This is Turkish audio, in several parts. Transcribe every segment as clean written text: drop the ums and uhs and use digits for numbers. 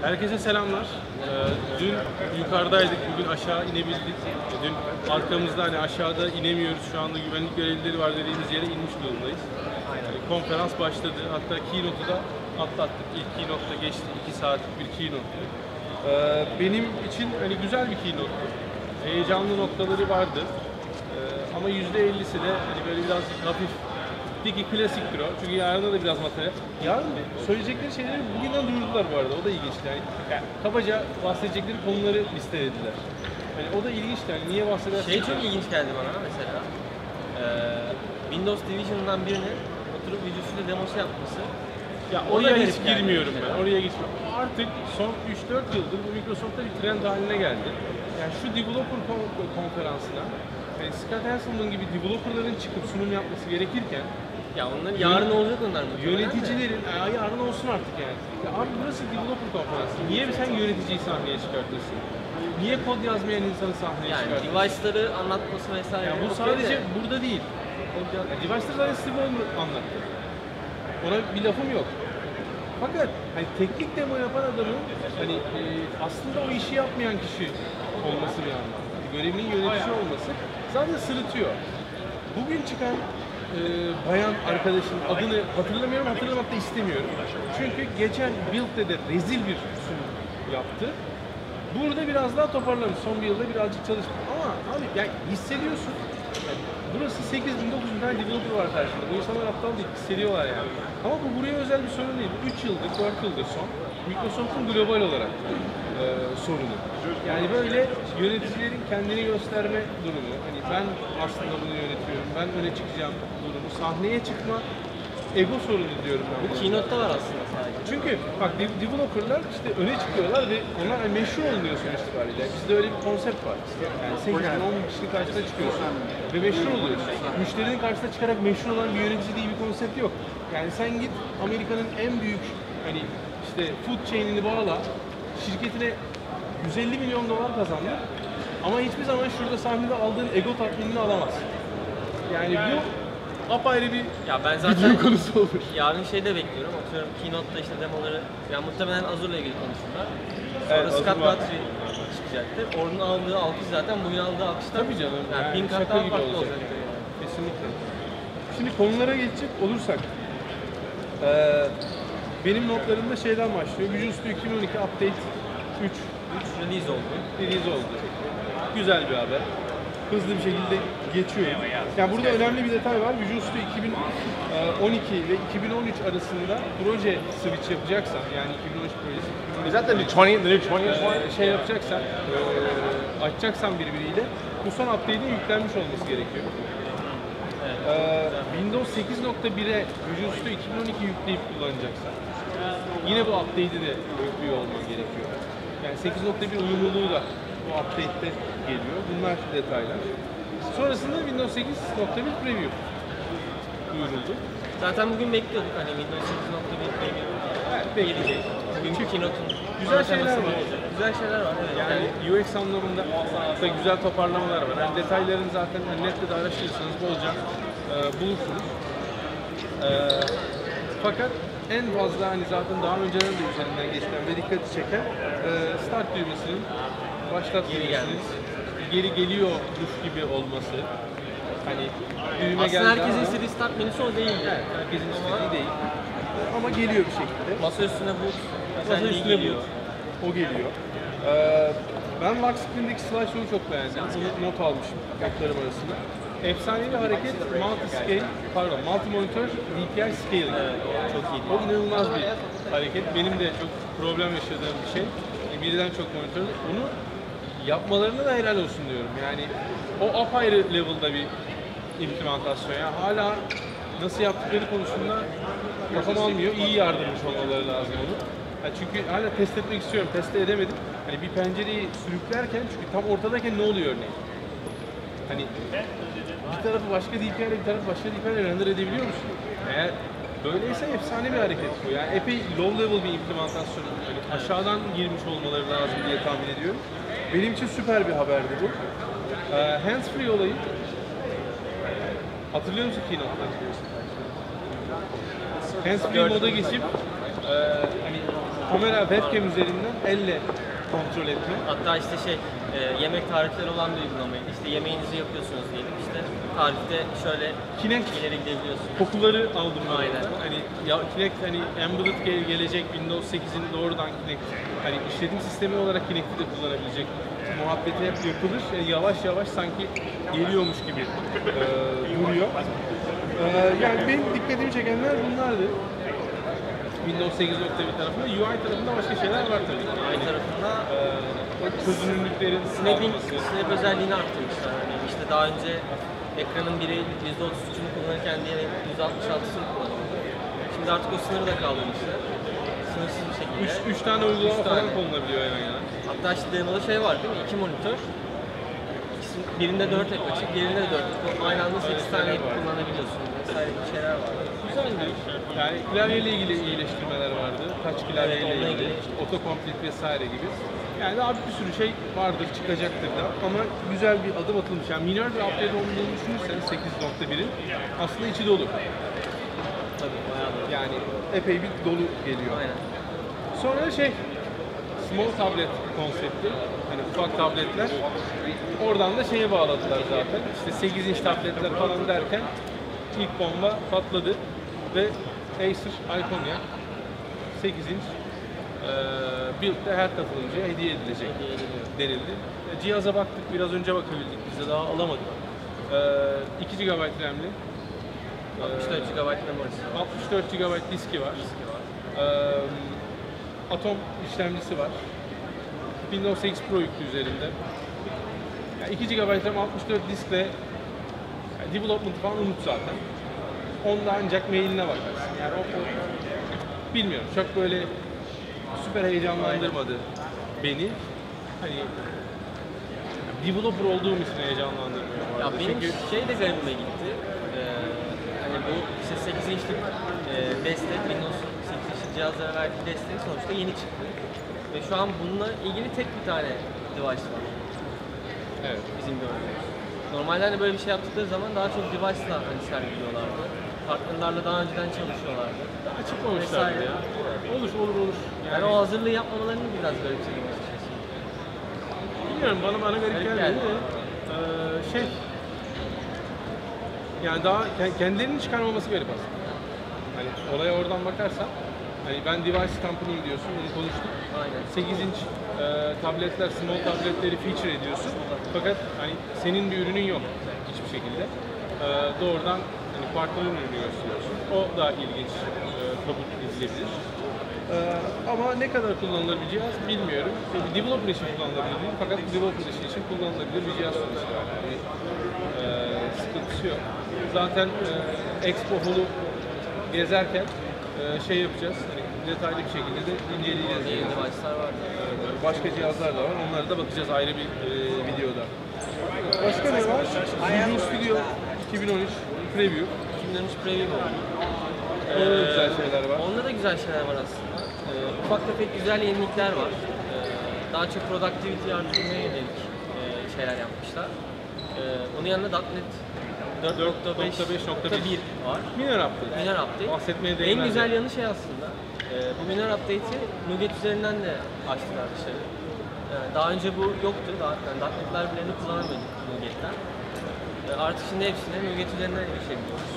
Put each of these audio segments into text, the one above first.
Herkese selamlar. Dün yukarıdaydık, bugün aşağı inebildik. Dün arkamızda hani aşağıda inemiyoruz, şu anda güvenlik görevlileri var dediğimiz yere inmiş durumdayız. Yani konferans başladı, hatta keynote'u da atlattık. İlk keynote'da geçti, 2 saatlik bir keynote'tu. Benim için hani güzel bir keynote'tu. Heyecanlı noktaları vardı. Ama %50'si de hani böyle birazcık hafif. Peki klasiktir o. Çünkü yarın da biraz materyal. Yarın söyleyecekleri şeyleri bugünden duyurdular bu arada. O da ilginç yani. Kabaca bahsedecekleri konuları listelediler. Yani o da ilginç yani. Niye bahsedersin? Şey çok ilginç geldi bana mesela. Windows Division'dan birinin oturup videosuyla demosu yapması. Ya oraya hiç girmiyorum ben. Oraya geçmiyorum. Artık son 3-4 yıldır bu Microsoft'ta bir trend haline geldi. Yani şu developer konferansına yani Scott Hanselman gibi developerların çıkıp sunum yapması gerekirken Ya onlar yarın olacak onlar mı? yöneticilerin yarın olsun artık yani. Ya abi burası developer konferansı. Niye sen yöneticiyi sahneye çıkartırsın? Niye kod yazmayan insanı sahneye Yani çıkartırsın? device'ları anlatması vesaire. Yani bu sadece burada değil. Device'ları zaten Steve Ballmer anlattı. Ona bir lafım yok. Fakat hani teknik demo yapan adamın hani aslında o işi yapmayan kişi olması bir anlamda. Görevinin yönetici olması zaten sırıtıyor. Bugün çıkan bayan arkadaşın adını hatırlamıyorum, hatırlamak da istemiyorum. Çünkü geçen Build'de de rezil bir sunum yaptı. Burada biraz daha toparlamış. Son bir yılda birazcık çalıştı. Ama abi yani hissediyorsun. Yani burası 8.000-9.000 tane developer var karşında. Bu insanlar aptal değil, hissediyorlar yani. Ama bu buraya özel bir sorun değil. 3 yıldır, 4 yıldır son. Microsoft'un global olarak sorunu. Yani böyle yöneticilerin kendini gösterme durumu. Hani ben aslında bunu yönetiyorum, ben öne çıkacağım durumu. Sahneye çıkma ego sorunu diyorum ben. Bu keynote'da var aslında sadece. Çünkü bak developerlar işte öne çıkıyorlar ve onlar yani meşhur oluyor sonuç itibariyle. Bizde öyle bir konsept var. Yani 8-10 kişinin karşısına çıkıyorsun ve meşhur oluyorsun. Müşterinin karşısına çıkarak meşhur olan bir yönetici diye bir konsept yok. Yani sen git Amerika'nın en büyük hani işte food chain'ini bağla, şirketine 150 milyon dolar kazandı. Ama hiçbir zaman şurada sahnede aldığın ego tatminini alamazsın. Yani bu apayrı bir Ya ben zaten konusu olur. yarın şeyde bekliyorum. Atıyorum keynote'da işte demoları, yani muhtemelen Azure'la ilgili konuşurlar. Sonra Evet, Scott Azure var. Guthrie çıkacaktır. Onun aldığı alkış zaten bugün aldığı alkışlar. Tabii canım. Yani bin kat şaka daha gibi farklı olacak. olacaktır yani. Kesinlikle. Şimdi konulara geçecek olursak benim notlarımda şeyden başlıyor. Visual Studio 2012 Update 3 Release oldu. release oldu. Güzel bir haber. Hızlı bir şekilde geçiyorum. Yani burada önemli bir detay var. Visual Studio 2012 ve 2013 arasında proje switch yapacaksan, yani 2013 projesi, Is that the new 20th one? şey yapacaksan, açacaksan birbiriyle bu son update'in yüklenmiş olması gerekiyor. Windows 8.1'e Visual Studio 2012 yükleyip kullanacaksan yine bu update'i de yüklüyor olman gerekiyor. Yani 8.1 uyumluluğu da bu update'te geliyor. Bunlar detaylar. Sonrasında Windows 8.1 Preview duyuruldu. Zaten bugün bekliyorduk hani Windows 8.1 preview gelecek. Bugünkü keynote'un Güzel şeyler var. olacak. Güzel şeyler var evet. Yani UX anlamında da güzel toparlamalar var. Yani detaylarını zaten nette de araştırırsanız bolca bulursunuz. Fakat en fazla hani zaten daha önceden de üzerinden geçilen ve dikkati çeken start düğmesinin, başlat düğmesinin geri geliyormuş gibi olması. Hani düğme geldi Aslında herkesin ama- istediği start menüsü o değil. Evet, herkesin istediği değil. Ama geliyor bir şekilde. Masa üstüne boot Masa özelliği üstüne geliyor. o geliyor. Ben lock screen'deki slideshow'u çok beğendim. Bunu not almışım notlarım arasında. Efsanevi hareket multi monitor DPI scaling. Çok iyi. O inanılmaz bir hareket. Benim de çok problem yaşadığım bir şey. Birden çok monitör. Onu yapmalarına da helal olsun diyorum. Yani o apayrı level'da bir implementasyon. Yani hala nasıl yaptıkları konusunda kafam almıyor. İyi yardımcı olmaları lazım onu. Yani çünkü hala test etmek istiyorum. Test de edemedim. Hani bir pencereyi sürüklerken çünkü tam ortadayken ne oluyor örneğin? Hani bir tarafı başka DPI ile bir tarafı başka DPI ile render edebiliyor musun? Eğer böyleyse efsane bir hareket bu. Yani epey low level bir implementasyon. Yani aşağıdan girmiş olmaları lazım diye tahmin ediyorum. Benim için süper bir haberdi bu. Hands-free olayı. Hatırlıyor musun Keynote'dan? Hands-free moda geçip hani kamera webcam üzerinden elle kontrol etme. Hatta işte yemek tarifleri olan bir uygulamaydı. İşte yemeğinizi yapıyorsunuz diyelim. İşte tarifte şöyle Kinect ileri gidebiliyorsunuz. kokuları aldım ben. Aynen. oradan. Hani ya Kinect hani embedded gelecek Windows 8'in doğrudan Kinect hani işletim sistemi olarak Kinect'i de kullanabilecek muhabbeti hep yapılır. Yani yavaş yavaş sanki geliyormuş gibi duruyor. Yani benim dikkatimi çekenler bunlardı. Windows 8.1 tarafında, UI tarafında başka şeyler var tabii ki. Aynı tarafında O çözünürlüklerin Snapping, sağlaması. snap özelliğini arttırmışlar. Yani işte daha önce ekranın biri %33'ünü kullanırken diğeri %66'sını kullanıyordu. Şimdi artık o sınırı da kaldırmışlar. Sınırsız bir şekilde. 3 tane uygulama Üç falan tane. konulabiliyor yan yana. Hatta işte demoda var değil mi? 2 monitör. Birinde 4 ek açık, diğerinde de 4 ek. Aynı anda 8 tane ek kullanabiliyorsun. Vesaire bir şeyler var. Güzeldi. Yani klavyeyle ilgili iyileştirmeler vardı. Touch klavyeyle Evet, onunla ilgili, ilgili. autocomplete vesaire gibi. Yani daha bir sürü şey vardır, çıkacaktır da. Ama güzel bir adım atılmış. Yani minor bir update olduğunu düşünürseniz 8.1'in aslında içi dolu. Tabii bayağı da. Yani epey bir dolu geliyor. Aynen. Sonra small tablet konsepti. Hani ufak tabletler. Oradan da şeye bağladılar zaten. İşte 8 inç tabletler falan derken ilk bomba patladı ve Acer Iconia 8 inç Build'de her katılımcıya hediye edilecek denildi. Cihaza baktık, biraz önce bakabildik, biz de daha alamadık. 2 GB RAM'li, 64 GB memorisi var. 64 GB diski var. Atom işlemcisi var. Windows 8 Pro yüklü üzerinde. Yani 2 GB RAM 64 diskle yani development falan unut zaten. Onda ancak mailine bakarsın. Yani bilmiyorum, çok böyle süper heyecanlandırmadı beni. Hani developer olduğum için heyecanlandırmıyor. bu Ya arada. benim Çünkü şey de garibime gitti. Hani bu işte 8 inçlik destek, Windows 8 inçlik cihazlara verdiği destek sonuçta yeni çıktı. Ve şu an bununla ilgili tek bir tane device var. evet. Bizim gördüğümüz. Normalde hani böyle bir şey yaptıkları zaman daha çok device'la hani sergiliyorlardı. Partnerlerle daha önceden çalışıyorlardı. Açıklamışlar Vesaire. ya. Olur. Yani o hazırlığı yapmamalarını biraz garipsedim açıkçası. Bilmiyorum, bana garip Garip gelmedi geldi. de yani daha kendilerinin çıkarmaması garip aslında. Hani olaya oradan bakarsan hani ben device company'yim diyorsun, bunu konuştuk. Aynen. 8 inç tabletler, small tabletleri feature ediyorsun. Fakat hani senin bir ürünün yok hiçbir şekilde. Doğrudan hani partnerin ürünü gösteriyorsun. O da ilginç kabul edilebilir. Ama ne kadar kullanılır bir cihaz bilmiyorum. Bir developer için kullanılabilir değil, fakat developer işi için kullanılabilir bir cihaz sonuçta. Yani sıkıntısı yok. Zaten Expo Hall'u gezerken şey yapacağız, hani detaylı bir şekilde de inceleyeceğiz. Yeni Yani. device'lar var. Başka cihazlar da var, onlara da bakacağız ayrı bir videoda. Başka ne var? Visual Studio 2013 Preview. Kimlermiş preview oldu. Orada da güzel şeyler var. Onda da güzel şeyler var aslında. Ufak tefek güzel yenilikler var. Daha çok productivity artırmaya yönelik şeyler yapmışlar. Onun yanında .NET 4.5.1 var. Minor update. Minor update. Bahsetmeye değmez. En güzel yanı şey aslında. Bu minor update'i Nougat üzerinden de açtılar dışarı. Daha önce bu yoktu. Yani .NET'ler bilerini kullanamıyorduk Nougat'ten. Artık şimdi hepsine Nougat üzerinden erişebiliyoruz.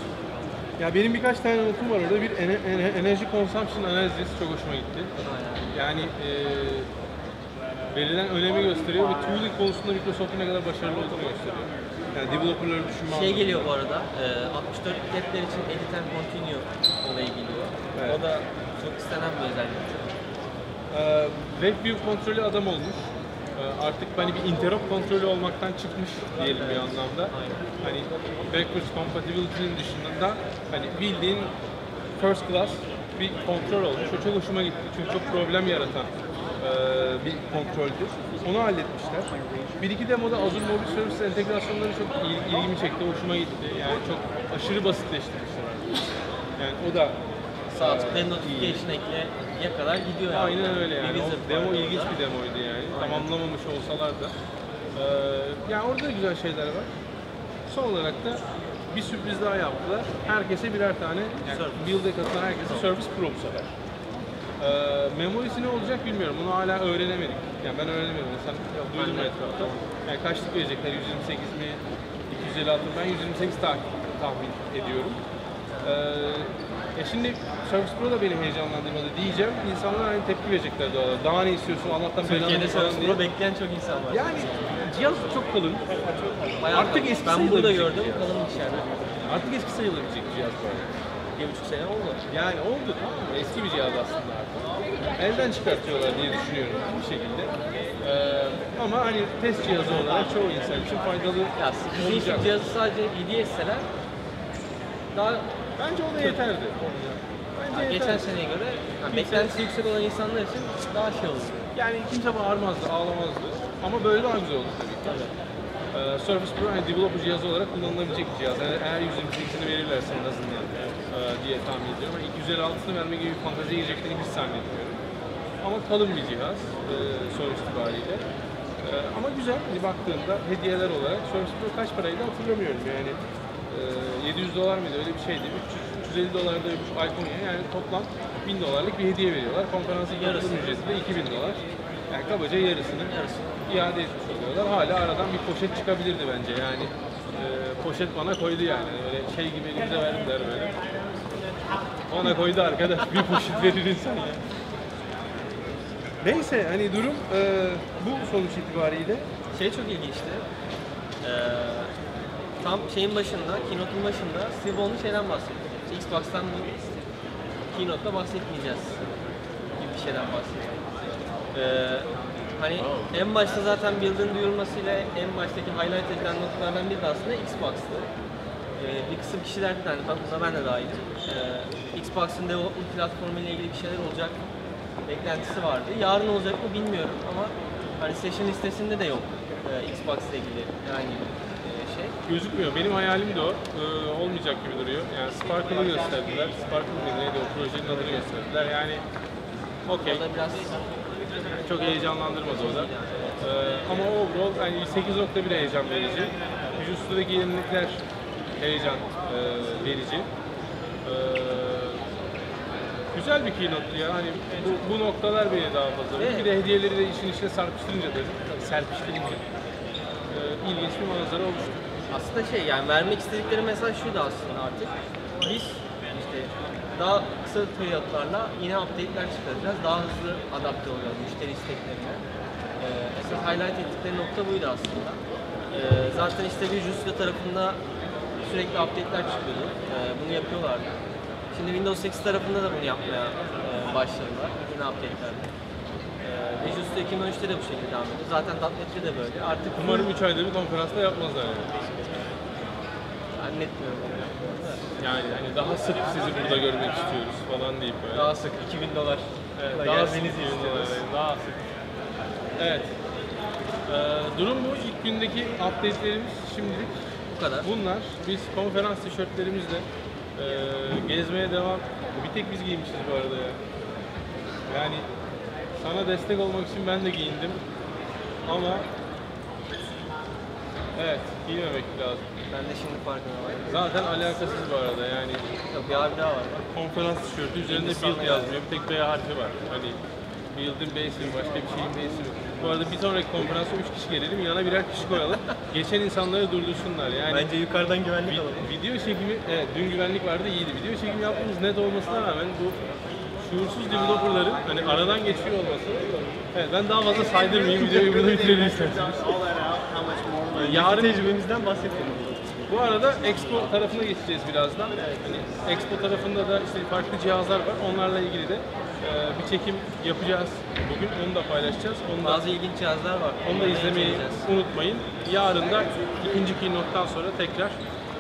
Ya benim birkaç tane notum var orada. Bir enerji consumption analizi çok hoşuma gitti. Aynen. Yani verilen önemi gösteriyor ve tooling konusunda Microsoft'un ne kadar başarılı olduğunu gösteriyor. Yani developerları düşünme Şey anlamında. geliyor bu arada, 64 tabletler için Edit and Continue olayı geliyor. Evet. O da çok istenen bir özellik. WebView kontrolü adam olmuş. Artık hani bir interop kontrolü olmaktan çıkmış diyelim bir anlamda. Aynen. Hani backwards compatibility'nin dışında hani bildiğin first class bir kontrol olmuş. O çok hoşuma gitti çünkü çok problem yaratan bir kontroldür. Onu halletmişler. Bir iki demoda Azure Mobile Services entegrasyonları çok ilgimi çekti, hoşuma gitti. Yani çok aşırı basitleştirmişler. Yani o da Sağ tıklayın notification ekleye kadar gidiyor. aynen öyle yani. Bir O wizard demo var. ilginç bir demoydu yani. Aynen. Tamamlamamış olsalar da. Yani orada da güzel şeyler var. Son olarak da bir sürpriz daha yaptılar. Herkese birer tane, yani Service. Build'e katılan herkese Service Pro bu sefer. Memorisi ne olacak bilmiyorum. Bunu hala öğrenemedik. Yani ben öğrenemedim. Sen duydun mu etrafta? Yani kaçlık verecekler? 128 mi? 256 mi? Ben 128 tahmin ediyorum. Şimdi Surface Pro da beni heyecanlandırmadı diyeceğim. İnsanlar hani tepki verecekler doğal. Daha ne istiyorsun? Allah'tan Türkiye'de belanı Surface diye. Pro bekleyen çok insan var. Yani cihaz çok kalın. Bayağı Artık kalın. eski Ben burada sayılabilecek gördüm, bir cihaz. kalınmış yani. Artık eski sayılabilecek bir cihaz bu arada. 1,5 sene oldu. Yani oldu, tamam mı? Eski bir cihaz aslında artık. Elden çıkartıyorlar diye düşünüyorum bir şekilde. Ama hani test cihazı olarak çoğu insan için faydalı Ya sizin olacak. için cihazı sadece hediye etseler daha Bence o da yeterdi. Bence geçen yeterdi. seneye göre beklentisi yüksek olan insanlar için daha şey olur. Yani kimse bağırmazdı, ağlamazdı. Ama böyle daha güzel oldu tabii ki. Tabii. Surface Pro hani developer cihazı olarak kullanılabilecek bir cihaz. Yani eğer 128'ini verirlerse en azından diye tahmin ediyorum. Yani 256'sını verme gibi bir fanteziye gireceklerini hiç zannetmiyorum. Ama kalın bir cihaz sonuç itibariyle. Ama güzel, hani baktığında hediyeler olarak Surface Pro kaç paraydı hatırlamıyorum yani. $700 mıydı öyle bir şeydi. 350 dolarda bir iPhone'ya yani toplam $1000'lık bir hediye veriyorlar. Konferansın yarısının ücreti de $2000. Yani kabaca yarısını iade etmiş oluyorlar. Hala aradan bir poşet çıkabilirdi bence yani. Poşet bana koydu yani. Öyle şey gibi elimize verdiler böyle. Bana koydu arkadaş, bir poşet verir insan ya. Neyse hani durum bu sonuç itibariyle. Şey çok ilginçti. Tam şeyin başında, keynote'un başında Steve Ballmer şeyden bahsetti. Xbox'tan keynote'da bahsetmeyeceğiz gibi bir şeyden bahsetti. Hani en başta zaten Build'in duyurulmasıyla en baştaki highlight edilen noktalardan biri de aslında Xbox'tı. Bir kısım kişiler de hani buna ben de dahil. Xbox'ın development platformu ile ilgili bir şeyler olacak beklentisi vardı. Yarın olacak mı bilmiyorum ama hani session listesinde de yok Xbox ile ilgili herhangi bir şey. Gözükmüyor. Benim hayalim de o. Olmayacak gibi duruyor. Yani Sparkle'ı gösterdiler. Sparkle neydi o projenin adını gösterdiler. Yani okey. O da biraz Çok heyecanlandırmadı o da. Ama overall yani 8.1 heyecan verici. Vücut'taki yenilikler heyecan verici. Güzel bir keynote'tu ya. Hani bu noktalar beni daha fazla. Evet. Bir de hediyeleri de işin içine serpiştirince dedim. Serpiştirince. İlginç bir manzara oluştu. aslında şey yani vermek istedikleri mesaj şuydu aslında artık. Biz işte daha kısa periyotlarla yine update'ler çıkaracağız. Daha hızlı adapte olacağız müşteri isteklerine. Esas highlight ettikleri nokta buydu aslında. Zaten işte Visual tarafında sürekli update'ler çıkıyordu. Bunu yapıyorlardı. Şimdi Windows 8 tarafında da bunu yapmaya başladılar. Yine update'lerle. Visual 2013'te de bu şekilde devam ediyor. Zaten .NET'te de böyle. Artık Umarım 3 ayda bir konferansta yapmazlar yani. zannetmiyorum. Yani hani daha sık sizi burada görmek istiyoruz falan deyip böyle. Daha sık $2000. Evet, Daha daha deniz sık istiyoruz. daha sık. Evet. Durum bu. İlk gündeki update'lerimiz şimdilik Bu kadar. bunlar. Biz konferans tişörtlerimizle gezmeye devam. Bir tek biz giymişiz bu arada ya. Yani sana destek olmak için ben de giyindim. Ama evet, giymemek lazım. Ben de şimdi farkına varım. Zaten alakasız bu arada yani. Yok bir abi daha var. Konferans tişörtü üzerinde build yazmıyor. Bir tek B harfi var. Hani build'in B'si mi, başka bir şeyin B'si mi? Bu arada bir sonraki konferansa 3 kişi gelelim, yana birer kişi koyalım. Geçen insanları durdursunlar yani. Bence yukarıdan güvenlik alalım. Video çekimi, evet dün güvenlik vardı iyiydi. Video çekimi yaptığımız net olmasına rağmen bu şuursuz developerların hani aradan geçiyor olması. Evet ben daha fazla saydırmayayım, videoyu burada bitirelim isterseniz. Yarın tecrübemizden bahsedelim. Bu arada Expo tarafına geçeceğiz birazdan. Hani Expo tarafında da işte farklı cihazlar var. Onlarla ilgili de bir çekim yapacağız bugün. Onu da paylaşacağız. Bazı ilginç cihazlar var. Onu da Onları izlemeyi inceleyeceğiz. unutmayın. Yarın da ikinci keynote'dan sonra tekrar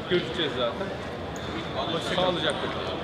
görüşeceğiz zaten. Sağlıcakla kalın.